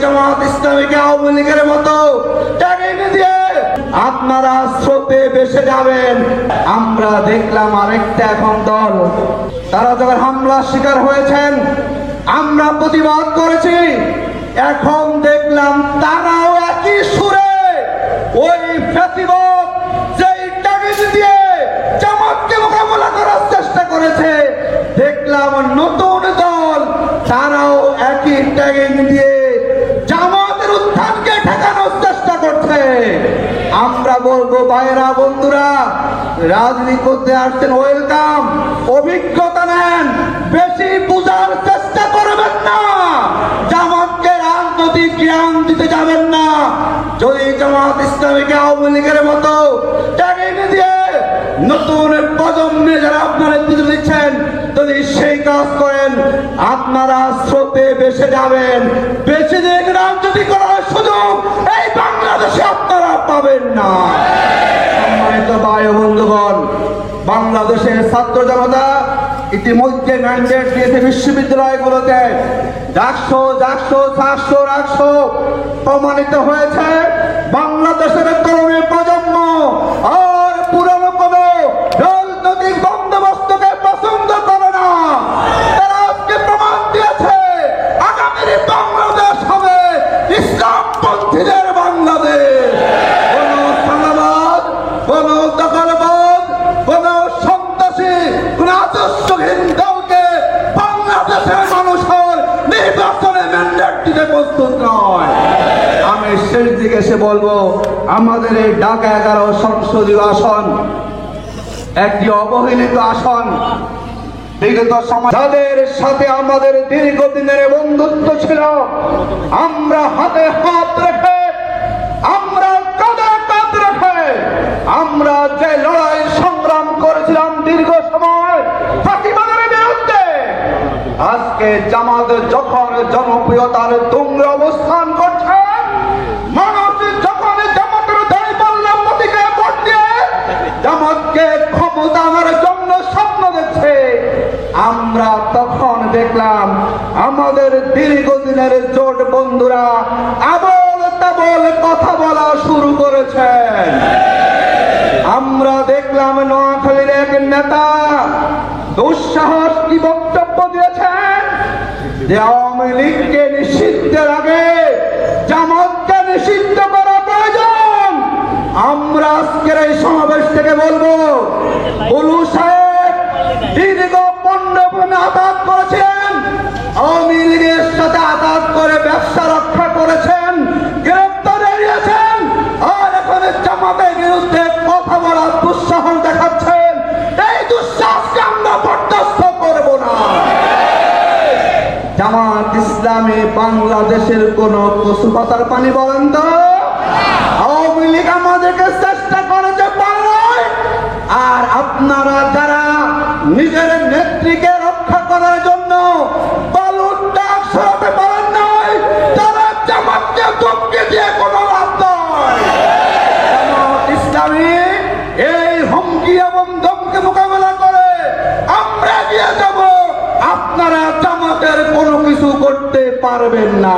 জামাত ইসলামীকে আওয়ামী লীগের মতো টেনে দিয়ে আপনারা স্রোতে ভেসে যাবেন। আমরা দেখলাম আরেকটা এখন দল, তারা যখন হামলার শিকার হয়েছেন আমরা প্রতিবাদ করেছি, এখন দেখলাম তারাও একই সুরে ওই ফ্যাসিবাদ যেই টার্গেট দিয়ে জামাতকে মোকাবেলা করার চেষ্টা করেছে, দেখলাম নতুন দল তারাও একই টার্গেট দিয়ে জামাতের উত্থানকে ঠেকানোর চেষ্টা করছে। আমরা বলবো ভাইরা বন্ধুরা, রাজনীতি করতে আসছেন ওয়েলকাম, অভিজ্ঞতা নেন, বেশি বুঝার চেষ্টা করবেন না, জামাতকে রাজনৈতিক জ্ঞান দিতে যাবেন না। যদি জামাত ইসলামীকে আওয়ামী লীগের মতো টেনে দিয়ে নতুন প্রজন্মে যারা আপনারা নেতৃত্ব দিচ্ছেন যদি সেই কাজ করেন আপনারা স্রোতে ভেসে যাবেন। বেশি দিন রাজনীতি করার সুযোগ এই বাংলাদেশে আপনারা পাবেন না। সম্মানিত ভাই ও বন্ধুগণ, বাংলাদেশের ছাত্র জনতা ইতিমধ্যে ম্যান্ডেট দিয়েছে বিশ্ববিদ্যালয়গুলোতে, রাখছো প্রমাণিত হয়েছে বাংলাদেশের তরুণ প্রজন্ম আর পুরনো কোনো রাজনৈতিক বন্দোবস্তকে পছন্দ করে না। তারা আজকে প্রমাণ দিয়েছে আগামীর বাংলাদেশ হবে ইসলামপন্থীদের বাংলাদেশ। কোন সাংবাদ, কোন দখলবাদ, কোন সন্ত্রাসী, কোন আদর্শহীন দলকে বাংলাদেশের মানুষের নির্বাচনে ম্যান্ডেট দিতে প্রস্তুত নয়। আমি শেষ দিকে এসে বলবো, আমাদের এই ঢাকা 11 সংসদীয় আসন একটি অবহেলিত আসন। বিগত সময় যাদের সাথে আমাদের দীর্ঘদিনের বন্ধুত্ব ছিল, আমরা হাতে হাত রেখে, আমরা কাঁধে কাঁধ রেখে আমরা যে লড়াই সংগ্রাম করেছিলাম দীর্ঘ সময় ফাঁসিবাদের বিরুদ্ধে, আজকে জামাত যখন জনপ্রিয়তার তুঙ্গে অবস্থান করছে, মানুষ যখন জামাতের দাঁড়িপাল্লার প্রতীকে ভোট দিয়ে জামাতকে ক্ষমতা আনার জন্য স্বপ্ন দেখছে, আমরা তখন দেখলাম আমাদের দীর্ঘদিনের জোট বন্ধুরা আবল তাবল কথা বলা শুরু করেছেন। আমরা দেখলাম নোয়াখালীর এক নেতা দুঃসাহস কি বক্তব্য দিয়েছেন যে আওয়ামী লীগকে নিষিদ্ধের আগে জামাতকে নিষিদ্ধ করা প্রয়োজন। আমরা আজকের এই সমাবেশ থেকে বলবো, বুলু সাহেব দীর্ঘ 15 আঘাত করেছেন, আওয়ামী লীগের সাথে আঘাত করে ব্যবসা রক্ষা করেছেন, গ্রেপ্তার এড়িয়েছেন, আর এখন জামাতের বিরুদ্ধে কথা বলার দুঃসাহস দেখাচ্ছেন। এই দুঃসাহসকে আমরা বরদাস্ত করব না। জামাত ইসলামী বাংলাদেশের কোন পশু পাতার পানি বলেন তো? আওয়ামী লীগ আমাদেরকে চেষ্টা করেছে পালায়, আর আপনারা যারা নিজের নেত্রীকে রক্ষা করার জন্য বালুর ডাক সরাতে পারেন নাই, তারা জামাতকে ধমকি দিয়ে কোনো লাভ নয়। জামাত ইসলামী এই হুমকি এবং ধমকি মোকাবেলা করে আমরা এগিয়ে যাব, আপনারা জামাতের কোনো কিছু করতে পারবেন না।